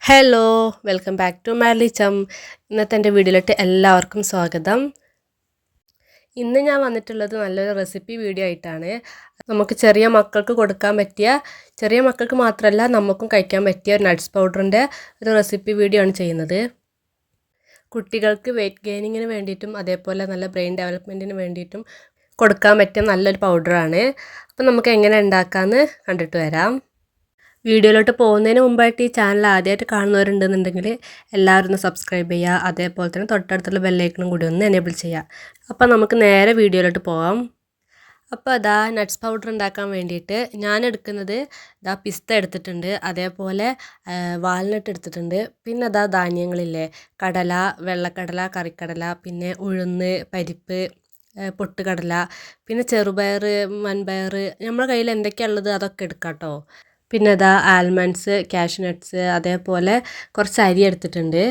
Hello, welcome back to madlychum. ഇന്നത്തെ എൻ്റെ വീഡിയോയിലോട്ട് എല്ലാവർക്കും സ്വാഗതം. ഇന്ന് ഞാൻ വന്നിട്ടുള്ളത് നല്ലൊരു റെസിപ്പി വീഡിയോ ആയിട്ടാണ്. നമുക്ക് ചെറിയ മക്കൾക്ക് കൊടുക്കാൻ പറ്റിയ, ചെറിയ മക്കൾക്ക് മാത്രമല്ല നമുക്കും കഴിക്കാൻ പറ്റിയ ഒരു നട്ട്സ് പൗഡറിൻ്റെ ഒരു റെസിപ്പി വീഡിയോ ആണ് ചെയ്യുന്നത്. കുട്ടികൾക്ക് വെയിറ്റ് ഗെയിനിങ്ങിന് വേണ്ടിയിട്ടും അതേപോലെ നല്ല ബ്രെയിൻ ഡെവലപ്മെൻറ്റിന് വേണ്ടിയിട്ടും കൊടുക്കാൻ പറ്റിയ നല്ലൊരു പൗഡറാണ്. അപ്പോൾ നമുക്ക് എങ്ങനെ ഉണ്ടാക്കാമെന്ന് കണ്ടിട്ട് വരാം. വീഡിയോയിലോട്ട് പോകുന്നതിന് മുമ്പായിട്ട് ഈ ചാനൽ ആദ്യമായിട്ട് കാണുന്നവരുണ്ടെന്നുണ്ടെങ്കിൽ എല്ലാവരും ഒന്ന് സബ്സ്ക്രൈബ് ചെയ്യുക. അതേപോലെ തന്നെ തൊട്ടടുത്തുള്ള ബെല്ലൈക്കണും കൂടി ഒന്ന് എനേബിൾ ചെയ്യുക. അപ്പോൾ നമുക്ക് നേരെ വീഡിയോയിലോട്ട് പോകാം. അപ്പോൾ അതാ നട്ട്സ് പൗഡർ ഉണ്ടാക്കാൻ വേണ്ടിയിട്ട് ഞാൻ എടുക്കുന്നത് ഇതാ പിസ്ത എടുത്തിട്ടുണ്ട്, അതേപോലെ വാൾനട്ട് എടുത്തിട്ടുണ്ട്, പിന്നെ അതാ ധാന്യങ്ങളില്ലേ, കടല, വെള്ളക്കടല, കറിക്കടല, പിന്നെ ഉഴുന്ന്, പരിപ്പ്, പൊട്ടുകടല, പിന്നെ ചെറുപയർ, വൻപയർ, നമ്മുടെ കയ്യിൽ എന്തൊക്കെയാണുള്ളത് അതൊക്കെ എടുക്കാം കേട്ടോ. പിന്നെ അതാ ആൽമണ്ട്സ്, കാഷ്നട്ട്സ്, അതേപോലെ കുറച്ച് അരി എടുത്തിട്ടുണ്ട്.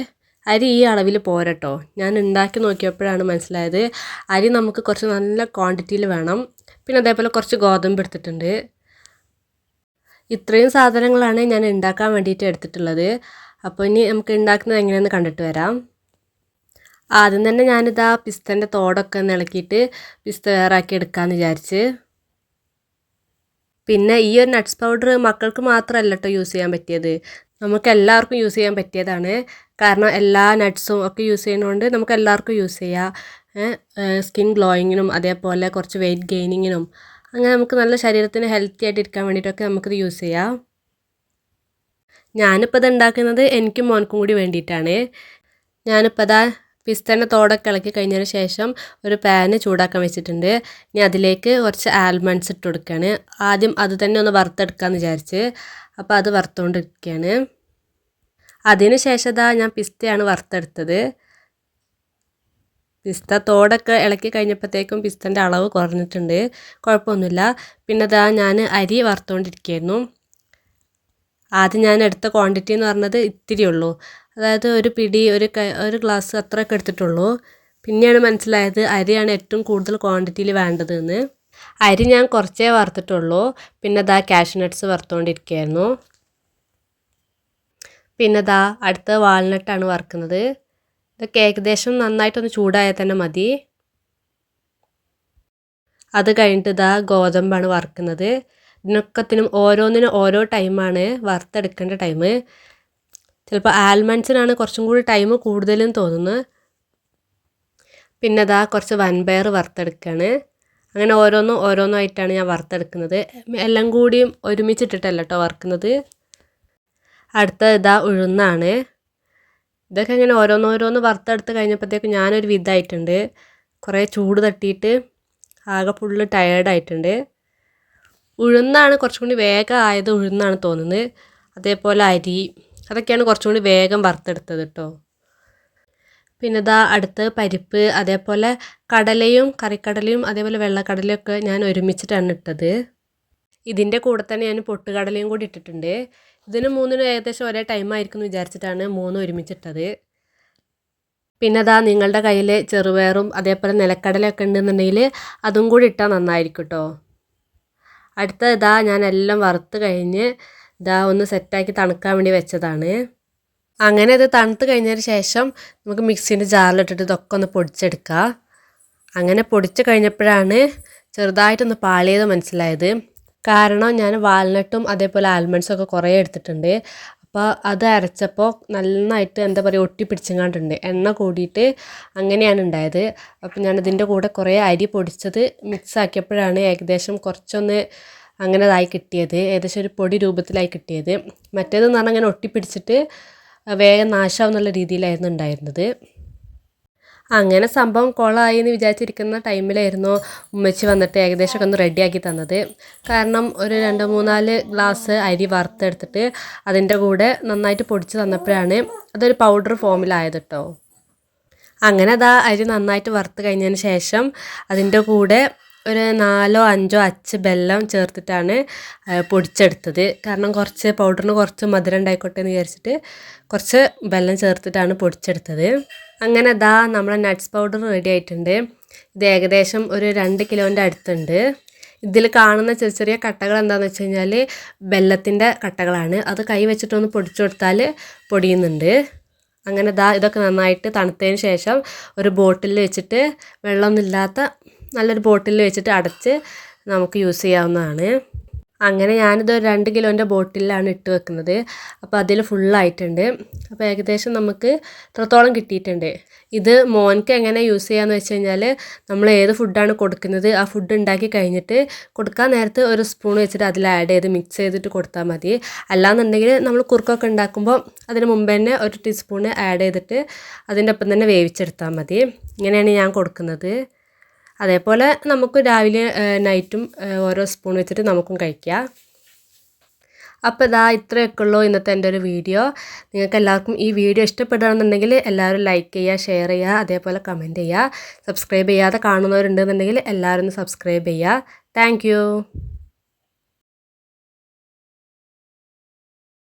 അരി ഈ അളവിൽ പോരട്ടോ, ഞാൻ ഉണ്ടാക്കി നോക്കിയപ്പോഴാണ് മനസ്സിലായത് അരി നമുക്ക് കുറച്ച് നല്ല ക്വാണ്ടിറ്റിയിൽ വേണം. പിന്നെ അതേപോലെ കുറച്ച് ഗോതമ്പ് എടുത്തിട്ടുണ്ട്. ഇത്രയും സാധനങ്ങളാണ് ഞാൻ ഉണ്ടാക്കാൻ വേണ്ടിയിട്ട് എടുത്തിട്ടുള്ളത്. അപ്പോൾ ഇനി നമുക്ക് ഉണ്ടാക്കുന്നത് എങ്ങനെയെന്ന് കണ്ടിട്ട് വരാം. ആദ്യം തന്നെ ഞാനിതാ പിസ്തൻ്റെ തോടൊക്കെ ഒന്ന് ഇളക്കിയിട്ട് പിസ്ത വേറാക്കി എടുക്കാമെന്ന് വിചാരിച്ച്. പിന്നെ ഈ ഒരു നട്ട്സ് പൗഡർ മക്കൾക്ക് മാത്രമല്ല കേട്ടോ യൂസ് ചെയ്യാൻ പറ്റിയത്, നമുക്ക് എല്ലാവർക്കും യൂസ് ചെയ്യാൻ പറ്റിയതാണ്. കാരണം എല്ലാ നട്ട്സും ഒക്കെ യൂസ് ചെയ്യുന്നതുകൊണ്ട് നമുക്ക് എല്ലാവർക്കും യൂസ് ചെയ്യാം. സ്കിൻ ഗ്ലോയിങ്ങിനും അതേപോലെ കുറച്ച് വെയിറ്റ് ഗെയിനിങ്ങിനും അങ്ങനെ നമുക്ക് നല്ല ശരീരത്തിന് ഹെൽത്തി ആയിട്ട് ഇരിക്കാൻ വേണ്ടിയിട്ടൊക്കെ നമുക്കിത് യൂസ് ചെയ്യാം. ഞാനിപ്പോൾ ഇത് ഉണ്ടാക്കുന്നത് എനിക്കും മോനക്കും കൂടി വേണ്ടിയിട്ടാണ്. ഞാനിപ്പോൾ ഇതാ പിസ്തേൻ്റെ തോടൊക്കെ ഇളക്കി കഴിഞ്ഞതിന് ശേഷം ഒരു പാന് ചൂടാക്കാൻ വെച്ചിട്ടുണ്ട്. ഇനി അതിലേക്ക് കുറച്ച് ആൽമണ്ട്സ് ഇട്ട് കൊടുക്കുകയാണ്. ആദ്യം അത് തന്നെ ഒന്ന് വറുത്തെടുക്കാമെന്ന് വിചാരിച്ച്, അപ്പോൾ അത് വറുത്തുകൊണ്ടിരിക്കുകയാണ്. അതിന് ശേഷം ഇതാ ഞാൻ പിസ്തയാണ് വറുത്തെടുത്തത്. പിസ്ത തോടൊക്കെ ഇളക്കി കഴിഞ്ഞപ്പോഴത്തേക്കും പിസ്തൻ്റെ അളവ് കുറഞ്ഞിട്ടുണ്ട്, കുഴപ്പമൊന്നുമില്ല. പിന്നെ ഇതാ ഞാൻ അരി വറുത്തുകൊണ്ടിരിക്കുകയായിരുന്നു. ആദ്യം ഞാൻ എടുത്ത ക്വാണ്ടിറ്റി എന്ന് പറഞ്ഞത് ഇത്തിരി ഉള്ളൂ, അതായത് ഒരു പിടി, ഒരു ഗ്ലാസ് അത്രയൊക്കെ എടുത്തിട്ടുള്ളൂ. പിന്നെയാണ് മനസ്സിലായത് അരിയാണ് ഏറ്റവും കൂടുതൽ ക്വാണ്ടിറ്റിയിൽ വേണ്ടതെന്ന്. അരി ഞാൻ കുറച്ചേ വറുത്തിട്ടുള്ളൂ. പിന്നെ ദാ കാഷ്നട്ട്സ് വറുത്തുകൊണ്ടിരിക്കുകയായിരുന്നു. പിന്നെ ദാ അടുത്ത വാൾനട്ടാണ് വറുക്കുന്നത്. ഇതൊക്കെ ഏകദേശം നന്നായിട്ടൊന്ന് ചൂടായാൽ തന്നെ മതി. അത് കഴിഞ്ഞിട്ട് ഇതാ ഗോതമ്പാണ് വറുക്കുന്നത്. ഇതിനൊക്കത്തിനും ഓരോന്നിനും ഓരോ ടൈമാണ് വറുത്തെടുക്കേണ്ട ടൈം. ചിലപ്പോൾ ആൽമണ്ട്സിനാണ് കുറച്ചും കൂടി ടൈം കൂടുതലും തോന്നുന്നു. പിന്നെ അതാ കുറച്ച് വൻപയർ വറുത്തെടുക്കുകയാണ്. അങ്ങനെ ഓരോന്നായിട്ടാണ് ഞാൻ വറുത്തെടുക്കുന്നത്. എല്ലാം കൂടിയും ഒരുമിച്ചിട്ടിട്ടല്ല കേട്ടോ വറുക്കുന്നത്. അടുത്ത ഇതാ ഉഴുന്നാണ്. ഇതൊക്കെ ഇങ്ങനെ ഓരോന്ന് വറുത്തെടുത്ത് കഴിഞ്ഞപ്പോഴത്തേക്കും ഞാനൊരു വിധമായിട്ടുണ്ട്. കുറേ ചൂട് തട്ടിയിട്ട് ആകെ ഫുള്ള് ടയേർഡായിട്ടുണ്ട്. ഉഴുന്നാണ് കുറച്ചും കൂടി വേഗം ആയത്, ഉഴുന്നാണ് തോന്നുന്നത്. അതേപോലെ അരി, അതൊക്കെയാണ് കുറച്ചും കൂടി വേഗം വറുത്തെടുത്തത് കേട്ടോ. പിന്നെ ഇതാ അടുത്ത് പരിപ്പ്, അതേപോലെ കടലയും കറിക്കടലയും അതേപോലെ വെള്ളക്കടലയൊക്കെ ഞാൻ ഒരുമിച്ചിട്ടാണ് ഇട്ടത്. ഇതിൻ്റെ കൂടെ തന്നെ ഞാൻ പൊട്ടുകടലയും കൂടി ഇട്ടിട്ടുണ്ട്. ഇതിന് മൂന്നിനും ഏകദേശം ഒരേ ടൈമായിരിക്കും എന്ന് വിചാരിച്ചിട്ടാണ് മൂന്നും ഒരുമിച്ചിട്ടത്. പിന്നെ അതാ നിങ്ങളുടെ കയ്യിൽ ചെറുപയറും അതേപോലെ നിലക്കടലയൊക്കെ ഉണ്ടെന്നുണ്ടെങ്കിൽ അതും കൂടി ഇട്ടാൽ നന്നായിരിക്കും കേട്ടോ. അടുത്ത ഇതാ ഞാൻ എല്ലാം വറുത്ത് കഴിഞ്ഞ് ഇതാ ഒന്ന് സെറ്റാക്കി തണുക്കാൻ വേണ്ടി വെച്ചതാണ്. അങ്ങനെ ഇത് തണുത്ത് കഴിഞ്ഞതിന് ശേഷം നമുക്ക് മിക്സീൻ്റെ ജാറിലിട്ടിട്ട് ഇതൊക്കെ ഒന്ന് പൊടിച്ചെടുക്കുക. അങ്ങനെ പൊടിച്ച് കഴിഞ്ഞപ്പോഴാണ് ചെറുതായിട്ടൊന്ന് പാളിയത് മനസ്സിലായത്. കാരണം ഞാൻ വാൾനട്ടും അതേപോലെ ആൽമണ്ട്സും ഒക്കെ കുറേ എടുത്തിട്ടുണ്ട്. അപ്പോൾ അത് അരച്ചപ്പോൾ നന്നായിട്ട് എന്താ പറയുക ഒട്ടിപ്പിടിച്ചെങ്ങാണ്ടുണ്ട്, എണ്ണ കൂടിയിട്ട് അങ്ങനെയാണ് ഉണ്ടായത്. അപ്പോൾ ഞാനതിൻ്റെ കൂടെ കുറേ അരി പൊടിച്ചത് മിക്സ് ആക്കിയപ്പോഴാണ് ഏകദേശം കുറച്ചൊന്ന് അങ്ങനെ ഇതായി കിട്ടിയത്, ഏകദേശം ഒരു പൊടി രൂപത്തിലായി കിട്ടിയത്. മറ്റേതെന്ന് പറഞ്ഞാൽ അങ്ങനെ ഒട്ടിപ്പിടിച്ചിട്ട് വേഗം നാശമാവുന്നുള്ള രീതിയിലായിരുന്നു ഉണ്ടായിരുന്നത്. അങ്ങനെ സംഭവം കൊളമായി എന്ന് വിചാരിച്ചിരിക്കുന്ന ടൈമിലായിരുന്നു ഉമ്മച്ചി വന്നിട്ട് ഏകദേശമൊക്കെ ഒന്ന് റെഡിയാക്കി തന്നത്. കാരണം ഒരു 2-3-4 ഗ്ലാസ് അരി വറുത്തെടുത്തിട്ട് അതിൻ്റെ കൂടെ നന്നായിട്ട് പൊടിച്ച് തന്നപ്പോഴാണ് അതൊരു പൗഡർ ഫോമിലായത് കേട്ടോ. അങ്ങനെ അതാ അരി നന്നായിട്ട് വറുത്ത് കഴിഞ്ഞതിന് ശേഷം അതിൻ്റെ കൂടെ ഒരു 4-5 അച്ച് ബെല്ലം ചേർത്തിട്ടാണ് പൊടിച്ചെടുത്തത്. കാരണം കുറച്ച് പൗഡറിന് കുറച്ച് മധുരം ഉണ്ടായിക്കോട്ടെ എന്ന് വിചാരിച്ചിട്ട് കുറച്ച് ബെല്ലം ചേർത്തിട്ടാണ് പൊടിച്ചെടുത്തത്. അങ്ങനെ ദാ നമ്മുടെ നട്ട്സ് പൗഡർ റെഡി ആയിട്ടുണ്ട്. ഇത് ഏകദേശം ഒരു 2 കിലോൻ്റെ അടുത്തുണ്ട്. ഇതിൽ കാണുന്ന ചെറിയ ചെറിയ കട്ടകൾ എന്താണെന്ന് വെച്ച് കഴിഞ്ഞാൽ വെല്ലത്തിൻ്റെ കട്ടകളാണ്. അത് കൈ വെച്ചിട്ടൊന്ന് പൊടിച്ചു കൊടുത്താൽ പൊടിയുന്നുണ്ട്. അങ്ങനെ ഇതൊക്കെ നന്നായിട്ട് തണുത്തതിന് ശേഷം ഒരു ബോട്ടിലിൽ വെച്ചിട്ട് വെള്ളമൊന്നുമില്ലാത്ത നല്ലൊരു ബോട്ടിലിൽ വെച്ചിട്ട് അടച്ച് നമുക്ക് യൂസ് ചെയ്യാവുന്നതാണ്. അങ്ങനെ ഞാനിത് ഒരു 2 കിലോൻ്റെ ബോട്ടിലാണ് ഇട്ട് വെക്കുന്നത്. അപ്പോൾ അതിൽ ഫുള്ളായിട്ടുണ്ട്. അപ്പോൾ ഏകദേശം നമുക്ക് ഇത്രത്തോളം കിട്ടിയിട്ടുണ്ട്. ഇത് മോൻക്ക് എങ്ങനെ യൂസ് ചെയ്യാമെന്ന് വെച്ച് കഴിഞ്ഞാൽ നമ്മൾ ഏത് ഫുഡാണ് കൊടുക്കുന്നത് ആ ഫുഡ് ഉണ്ടാക്കി കഴിഞ്ഞിട്ട് കൊടുക്കാൻ നേരത്ത് ഒരു സ്പൂൺ വെച്ചിട്ട് അതിൽ ആഡ് ചെയ്ത് മിക്സ് ചെയ്തിട്ട് കൊടുത്താൽ മതി. അല്ലാന്നുണ്ടെങ്കിൽ നമ്മൾ കുറുക്കൊക്കെ ഉണ്ടാക്കുമ്പോൾ അതിന് മുമ്പ് തന്നെ ഒരു ടീസ്പൂൺ ആഡ് ചെയ്തിട്ട് അതിൻ്റെ ഒപ്പം തന്നെ വേവിച്ചെടുത്താൽ മതി. ഇങ്ങനെയാണ് ഞാൻ കൊടുക്കുന്നത്. അതേപോലെ നമുക്ക് രാവിലെ നൈറ്റും ഓരോ സ്പൂൺ വെച്ചിട്ട് നമുക്കും കഴിക്കാം. അപ്പോൾ ഇത്രയൊക്കെ ഉള്ളൂ ഇന്നത്തെ എൻ്റെ ഒരു വീഡിയോ. നിങ്ങൾക്ക് എല്ലാവർക്കും ഈ വീഡിയോ ഇഷ്ടപ്പെടുകയാണെന്നുണ്ടെങ്കിൽ എല്ലാവരും ലൈക്ക് ചെയ്യുക, ഷെയർ ചെയ്യുക, അതേപോലെ കമൻറ്റ് ചെയ്യുക. സബ്സ്ക്രൈബ് ചെയ്യാതെ കാണുന്നവരുണ്ടെന്നുണ്ടെങ്കിൽ എല്ലാവരും ഒന്ന് സബ്സ്ക്രൈബ് ചെയ്യുക. താങ്ക്